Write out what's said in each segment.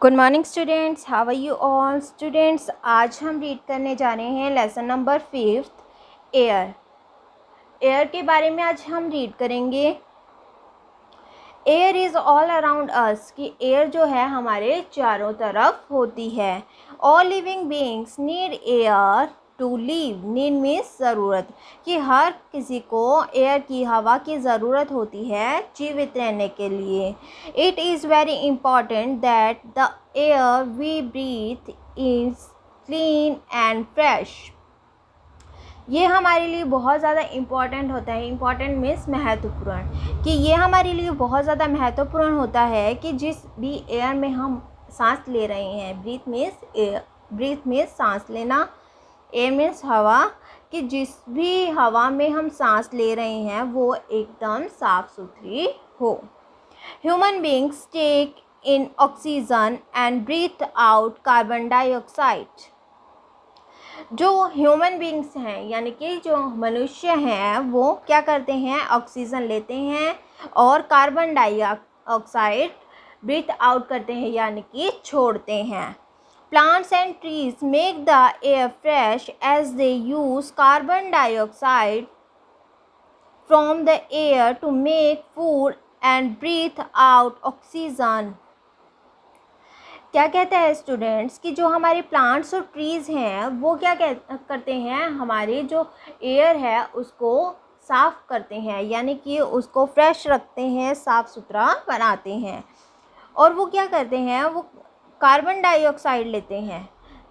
Good morning students, how are you all students. आज हम read करने जा रहे हैं लेसन नंबर 5 एयर। एयर के बारे में आज हम रीड करेंगे। Air is all around us, कि एयर जो है हमारे चारों तरफ होती है। All living beings need air to live. Need means ज़रूरत, कि हर किसी को एयर की, हवा की ज़रूरत होती है जीवित रहने के लिए। It is very important that the air we breathe is clean and fresh. ये हमारे लिए बहुत ज़्यादा इम्पॉर्टेंट होता है। इम्पॉर्टेंट मीन्स महत्वपूर्ण, कि ये हमारे लिए बहुत ज़्यादा महत्वपूर्ण होता है कि जिस भी एयर में हम सांस ले रहे हैं, breathe means air, breathe means सांस लेना, एयर मीन्स हवा, कि जिस भी हवा में हम सांस ले रहे हैं वो एकदम साफ सुथरी हो। Human beings take in oxygen and breathe out carbon dioxide. जो ह्यूमन बींग्स हैं यानी कि जो मनुष्य हैं वो क्या करते हैं, ऑक्सीजन लेते हैं और कार्बन डाइऑक्साइड ब्रीथ आउट करते हैं यानी कि छोड़ते हैं। Plants and trees make the air fresh as they use carbon dioxide from the air to make food and breathe out oxygen. क्या कहता है स्टूडेंट्स कि जो हमारे प्लांट्स और ट्रीज़ हैं वो क्या करते हैं, हमारे जो एयर है उसको साफ़ करते हैं यानी कि उसको फ्रेश रखते हैं, साफ़ सुथरा बनाते हैं। और वो क्या करते हैं, वो कार्बन डाइऑक्साइड लेते हैं।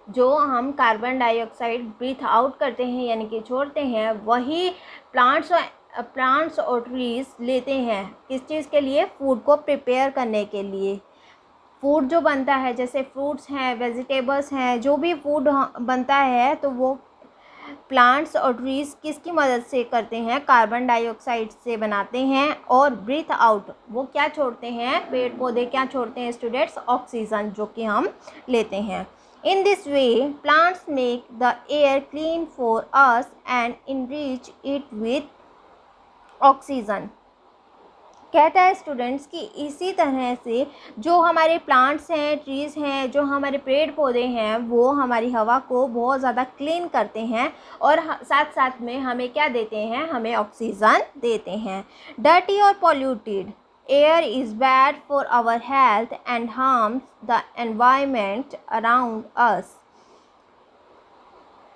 जो हम कार्बन डाइऑक्साइड ब्रीथ आउट करते हैं यानी कि छोड़ते हैं, वही प्लांट्स और ट्रीज़ लेते हैं। किस चीज़ के लिए, फूड को प्रिपेयर करने के लिए। फूड जो बनता है जैसे फ्रूट्स हैं, वेजिटेबल्स हैं, जो भी फूड बनता है तो वो प्लांट्स और ट्रीज़ किसकी मदद से करते हैं, कार्बन डाइऑक्साइड से बनाते हैं। और ब्रीथ आउट वो क्या छोड़ते हैं, पेड़ पौधे क्या छोड़ते हैं स्टूडेंट्स, ऑक्सीजन, जो कि हम लेते हैं। In this way plants make the air clean for us and enrich it with oxygen. कहता है स्टूडेंट्स कि इसी तरह से जो हमारे प्लांट्स हैं, ट्रीज़ हैं, जो हमारे पेड़ पौधे हैं, वो हमारी हवा को बहुत ज़्यादा क्लीन करते हैं और साथ साथ में हमें क्या देते हैं, हमें ऑक्सीजन देते हैं। डर्टी और polluted air is bad for our health and harms the environment around us.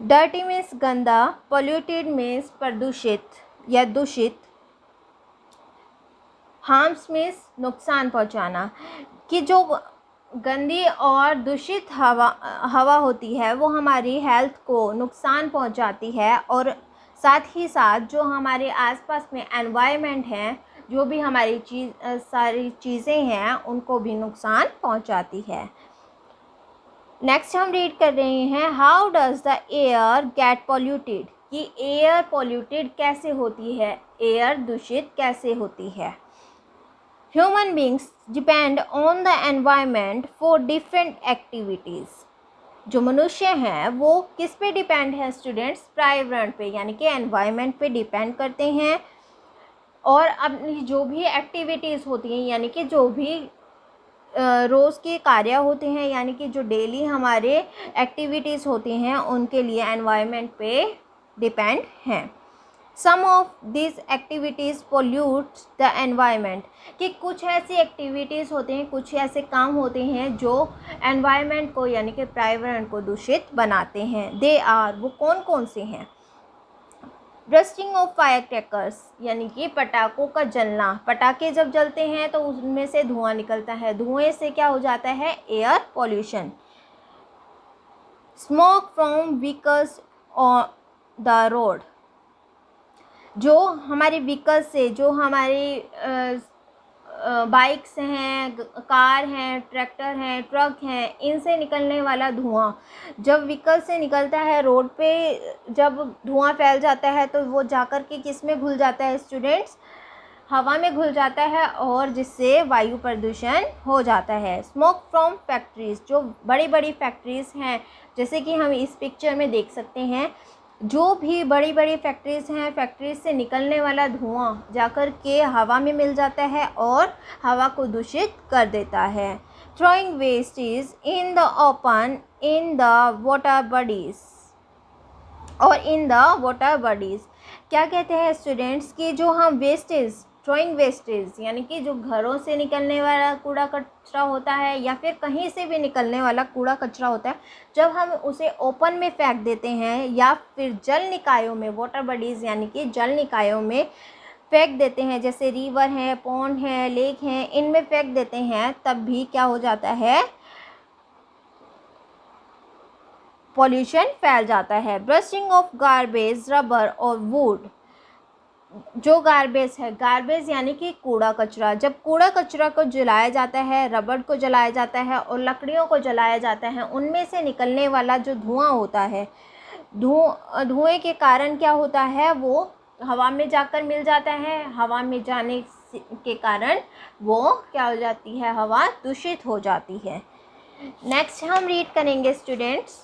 Dirty means गंदा, पॉल्यूटेड मीन्स प्रदूषित या दूषित, हार्म्स मीन्स नुकसान पहुंचाना, कि जो गंदी और दूषित हवा होती है वो हमारी हेल्थ को नुकसान पहुंचाती है। और साथ ही साथ जो हमारे आसपास में एनवायरनमेंट है, जो भी हमारी सारी चीज़ें हैं उनको भी नुकसान पहुंचाती है। नेक्स्ट हम रीड कर रहे हैं, how does the air get polluted, कि एयर पॉल्यूटेड कैसे होती है, एयर दूषित कैसे होती है। Human beings depend on the environment for different activities. जो मनुष्य हैं वो किस पे डिपेंड है स्टूडेंट्स, पर्यावरण पे यानी कि एनवायरनमेंट पे डिपेंड करते हैं। और अपनी जो भी एक्टिविटीज़ होती हैं यानी कि जो भी रोज़ के कार्य होते हैं यानी कि जो डेली हमारे एक्टिविटीज़ होती हैं उनके लिए एनवायरनमेंट पे डिपेंड हैं। Some of this activities pollute the environment, कि कुछ ऐसी एक्टिविटीज़ होते हैं, कुछ ऐसे काम होते हैं जो एनवायरनमेंट को यानी कि पर्यावरण को दूषित बनाते हैं। दे आर, वो कौन कौन से हैं, ब्रस्टिंग ऑफ फायर क्रैकर्स यानी कि पटाखों का जलना। पटाखे जब जलते हैं तो उनमें से धुआं निकलता है, धुएं से क्या हो जाता है, air pollution. Smoke from vehicles on the road, जो हमारे व्हीकल से, जो हमारे बाइक्स हैं, कार हैं, ट्रैक्टर हैं, ट्रक हैं, इनसे निकलने वाला धुआं जब व्हीकल से निकलता है रोड पे, जब धुआं फैल जाता है तो वो जाकर के किस में घुल जाता है स्टूडेंट्स, हवा में घुल जाता है और जिससे वायु प्रदूषण हो जाता है। स्मोक फ्रॉम फैक्ट्रीज़, जो बड़ी बड़ी फैक्ट्रीज़ हैं जैसे कि हम इस पिक्चर में देख सकते हैं, जो भी बड़ी बड़ी फैक्ट्रीज़ हैं, फैक्ट्रीज से निकलने वाला धुआं जाकर के हवा में मिल जाता है और हवा को दूषित कर देता है। throwing wastage in the open in the water bodies और इन द वाटर बॉडीज़। क्या कहते हैं स्टूडेंट्स कि जो हम वेस्टेज, थ्रोइंग वेस्टेज यानी कि जो घरों से निकलने वाला कूड़ा कचरा होता है या फिर कहीं से भी निकलने वाला कूड़ा कचरा होता है, जब हम उसे ओपन में फेंक देते हैं या फिर जल निकायों में, वाटर बॉडीज़ यानी कि जल निकायों में फेंक देते हैं, जैसे रिवर है, पॉन्ड है, लेक हैं, इनमें फेंक देते हैं, तब भी क्या हो जाता है, पॉल्यूशन फैल जाता है। ब्रशिंग ऑफ गार्बेज, रबर और वुड। जो गार्बेज है, गार्बेज यानी कि कूड़ा कचरा, जब कूड़ा कचरा को जलाया जाता है, रबड़ को जलाया जाता है और लकड़ियों को जलाया जाता है, उनमें से निकलने वाला जो धुआं होता है, धुएं के कारण क्या होता है, वो हवा में जाकर मिल जाता है। हवा में जाने के कारण वो क्या हो जाती है, हवा दूषित हो जाती है। नेक्स्ट हम रीड करेंगे students,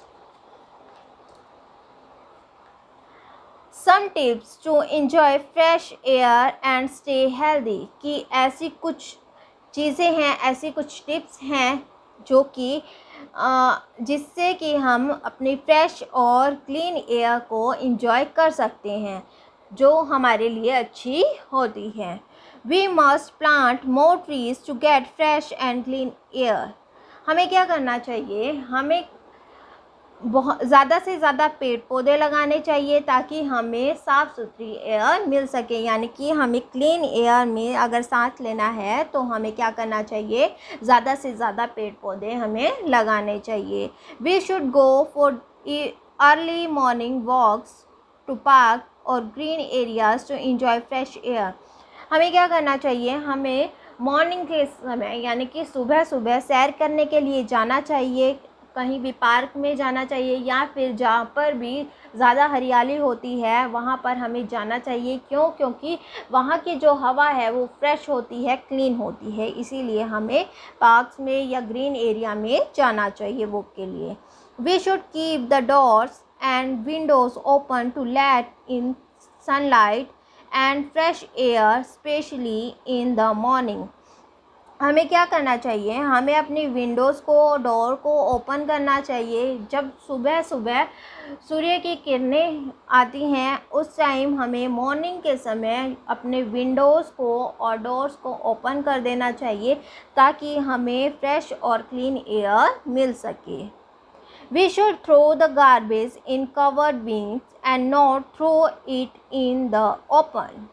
some tips to enjoy fresh air and stay healthy. कि ऐसी कुछ चीज़ें हैं, ऐसी कुछ टिप्स हैं जो कि जिससे कि हम अपनी फ्रेश और क्लीन एयर को एंजॉय कर सकते हैं, जो हमारे लिए अच्छी होती है। We must plant more trees to get fresh and clean air. हमें क्या करना चाहिए, हमें बहुत ज़्यादा से ज़्यादा पेड़ पौधे लगाने चाहिए ताकि हमें साफ़ सुथरी एयर मिल सके। यानी कि हमें क्लीन एयर में अगर सांस लेना है तो हमें क्या करना चाहिए, ज़्यादा से ज़्यादा पेड़ पौधे हमें लगाने चाहिए। We should go for early morning walks to park और green areas to enjoy fresh air. हमें क्या करना चाहिए, हमें मॉर्निंग के समय यानी कि सुबह सुबह सैर करने के लिए जाना चाहिए, कहीं भी पार्क में जाना चाहिए या फिर जहाँ पर भी ज़्यादा हरियाली होती है वहाँ पर हमें जाना चाहिए। क्योंकि वहाँ की जो हवा है वो फ्रेश होती है, क्लीन होती है, इसीलिए हमें पार्क्स में या ग्रीन एरिया में जाना चाहिए वॉक के लिए। We should keep the doors and windows open to let in sunlight and fresh air specially in the morning. हमें क्या करना चाहिए, हमें अपनी विंडोज़ को, डोर को ओपन करना चाहिए। जब सुबह सुबह सूर्य की किरणें आती हैं उस टाइम हमें मॉर्निंग के समय अपने विंडोज़ को और डोर्स को ओपन कर देना चाहिए ताकि हमें फ्रेश और क्लीन एयर मिल सके। We should throw the garbage in covered bins and not throw it in the open.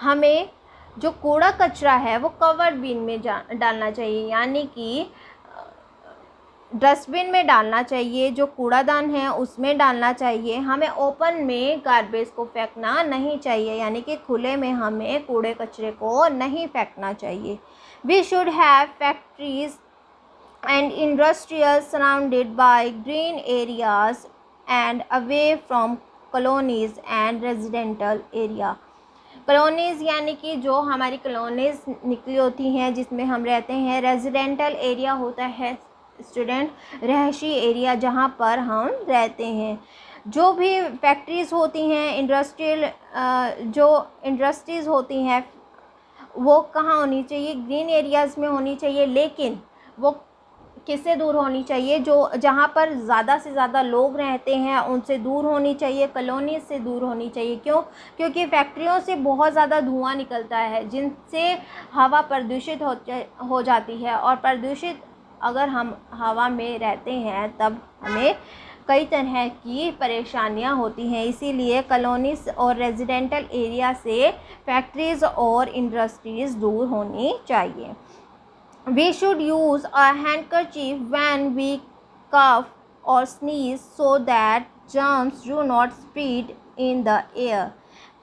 हमें जो कूड़ा कचरा है वो कवर्ड बिन में डालना चाहिए, यानी कि डस्टबिन में डालना चाहिए, जो कूड़ादान है उसमें डालना चाहिए। हमें ओपन में गार्बेज को फेंकना नहीं चाहिए, यानी कि खुले में हमें कूड़े कचरे को नहीं फेंकना चाहिए। We should have factories and industrial surrounded by green areas and away from colonies and residential area. Colonies यानी कि जो हमारी कॉलोनीज़ निकली होती हैं जिसमें हम रहते हैं। रेजिडेंटल एरिया होता है स्टूडेंट रहायशी एरिया जहाँ पर हम रहते हैं। जो भी फैक्ट्रीज़ होती हैं, जो इंडस्ट्रीज़ होती हैं वो कहाँ होनी चाहिए, ग्रीन एरियाज़ में होनी चाहिए, लेकिन वो किससे दूर होनी चाहिए, जो जहाँ पर ज़्यादा से ज़्यादा लोग रहते हैं उनसे दूर होनी चाहिए, कॉलोनी से दूर होनी चाहिए। क्योंकि फैक्ट्रियों से बहुत ज़्यादा धुआं निकलता है जिनसे हवा प्रदूषित हो जाती है, और प्रदूषित अगर हम हवा में रहते हैं तब हमें कई तरह की परेशानियां होती हैं। इसीलिए कॉलोनीज़ और रेजिडेंटल एरिया से फैक्ट्रीज़ और इंडस्ट्रीज़ दूर होनी चाहिए। We should use a handkerchief when we cough or sneeze so that germs do not spread in the air.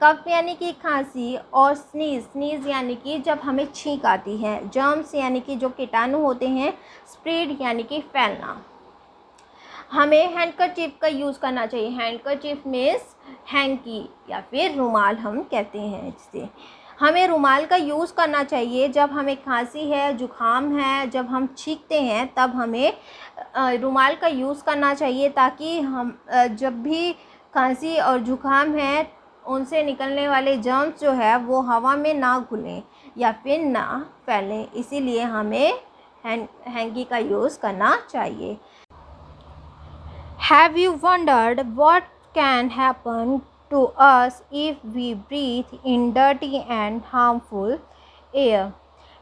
कफ यानी कि खांसी और स्नीज़ यानी कि जब हमें छींक आती है। जर्म्स यानी कि जो कीटाणु होते हैं। स्प्रेड यानी कि फैलना। हमें हैंडकरचीफ का यूज़ करना चाहिए। हैंडकरचीफ मीन्स हैंकी या फिर रुमाल हम कहते हैं जिसे। हमें रुमाल का यूज़ करना चाहिए जब हमें खांसी है, जुखाम है, जब हम छींकते हैं तब हमें रुमाल का यूज़ करना चाहिए ताकि हम जब भी खांसी और जुखाम है उनसे निकलने वाले जर्म्स जो है वो हवा में ना घुलें या फिर ना फैलें। इसीलिए हमें हैंकी का यूज़ करना चाहिए। Have you wondered what can happen to us if we breathe in dirty and harmful air?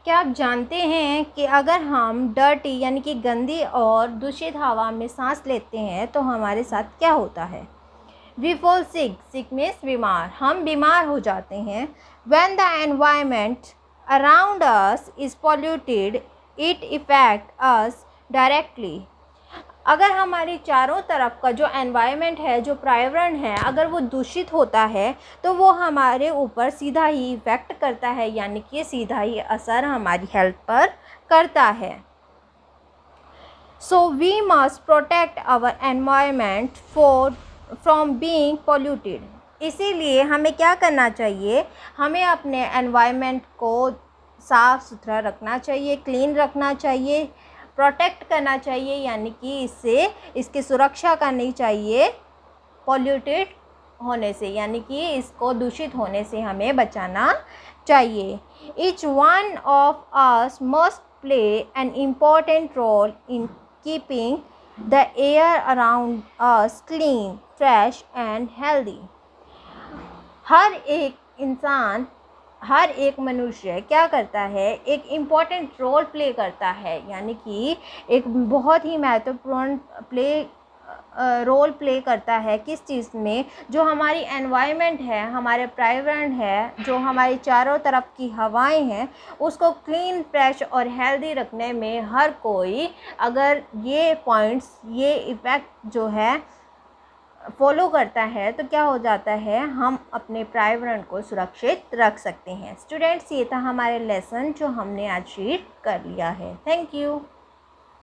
क्या आप जानते हैं कि अगर हम डर्टी यानी कि गंदी और दूषित हवा में सांस लेते हैं तो हमारे साथ क्या होता है? We fall sick, sick means बीमार, हम बीमार हो जाते हैं। When the environment around us is polluted, it affects us directly. अगर हमारे चारों तरफ का जो एनवायरनमेंट है, जो पर्यावरण है, अगर वो दूषित होता है तो वो हमारे ऊपर सीधा ही इफ़ेक्ट करता है, यानी कि सीधा ही असर हमारी हेल्थ पर करता है। So we must protect our environment from being polluted. इसीलिए हमें क्या करना चाहिए, हमें अपने एनवायरनमेंट को साफ़ सुथरा रखना चाहिए, क्लीन रखना चाहिए, प्रोटेक्ट करना चाहिए, यानी कि इसकी सुरक्षा करनी चाहिए पोल्यूटेड होने से, यानी कि इसको दूषित होने से हमें बचाना चाहिए। Each one of us must play an important role in keeping the air around us clean, fresh and healthy. हर एक मनुष्य क्या करता है, एक इम्पॉर्टेंट रोल प्ले करता है, यानी कि एक बहुत ही महत्वपूर्ण रोल प्ले करता है किस चीज़ में, जो हमारी एनवायरनमेंट है, हमारे पर्यावरण है, जो हमारी चारों तरफ की हवाएं हैं, उसको क्लीन, फ्रेश और हेल्दी रखने में हर कोई अगर ये पॉइंट्स, ये इफ़ेक्ट जो है फॉलो करता है तो क्या हो जाता है, हम अपने पर्यावरण को सुरक्षित रख सकते हैं। स्टूडेंट्स, ये था हमारे लेसन जो हमने आज रीड कर लिया है। Thank you.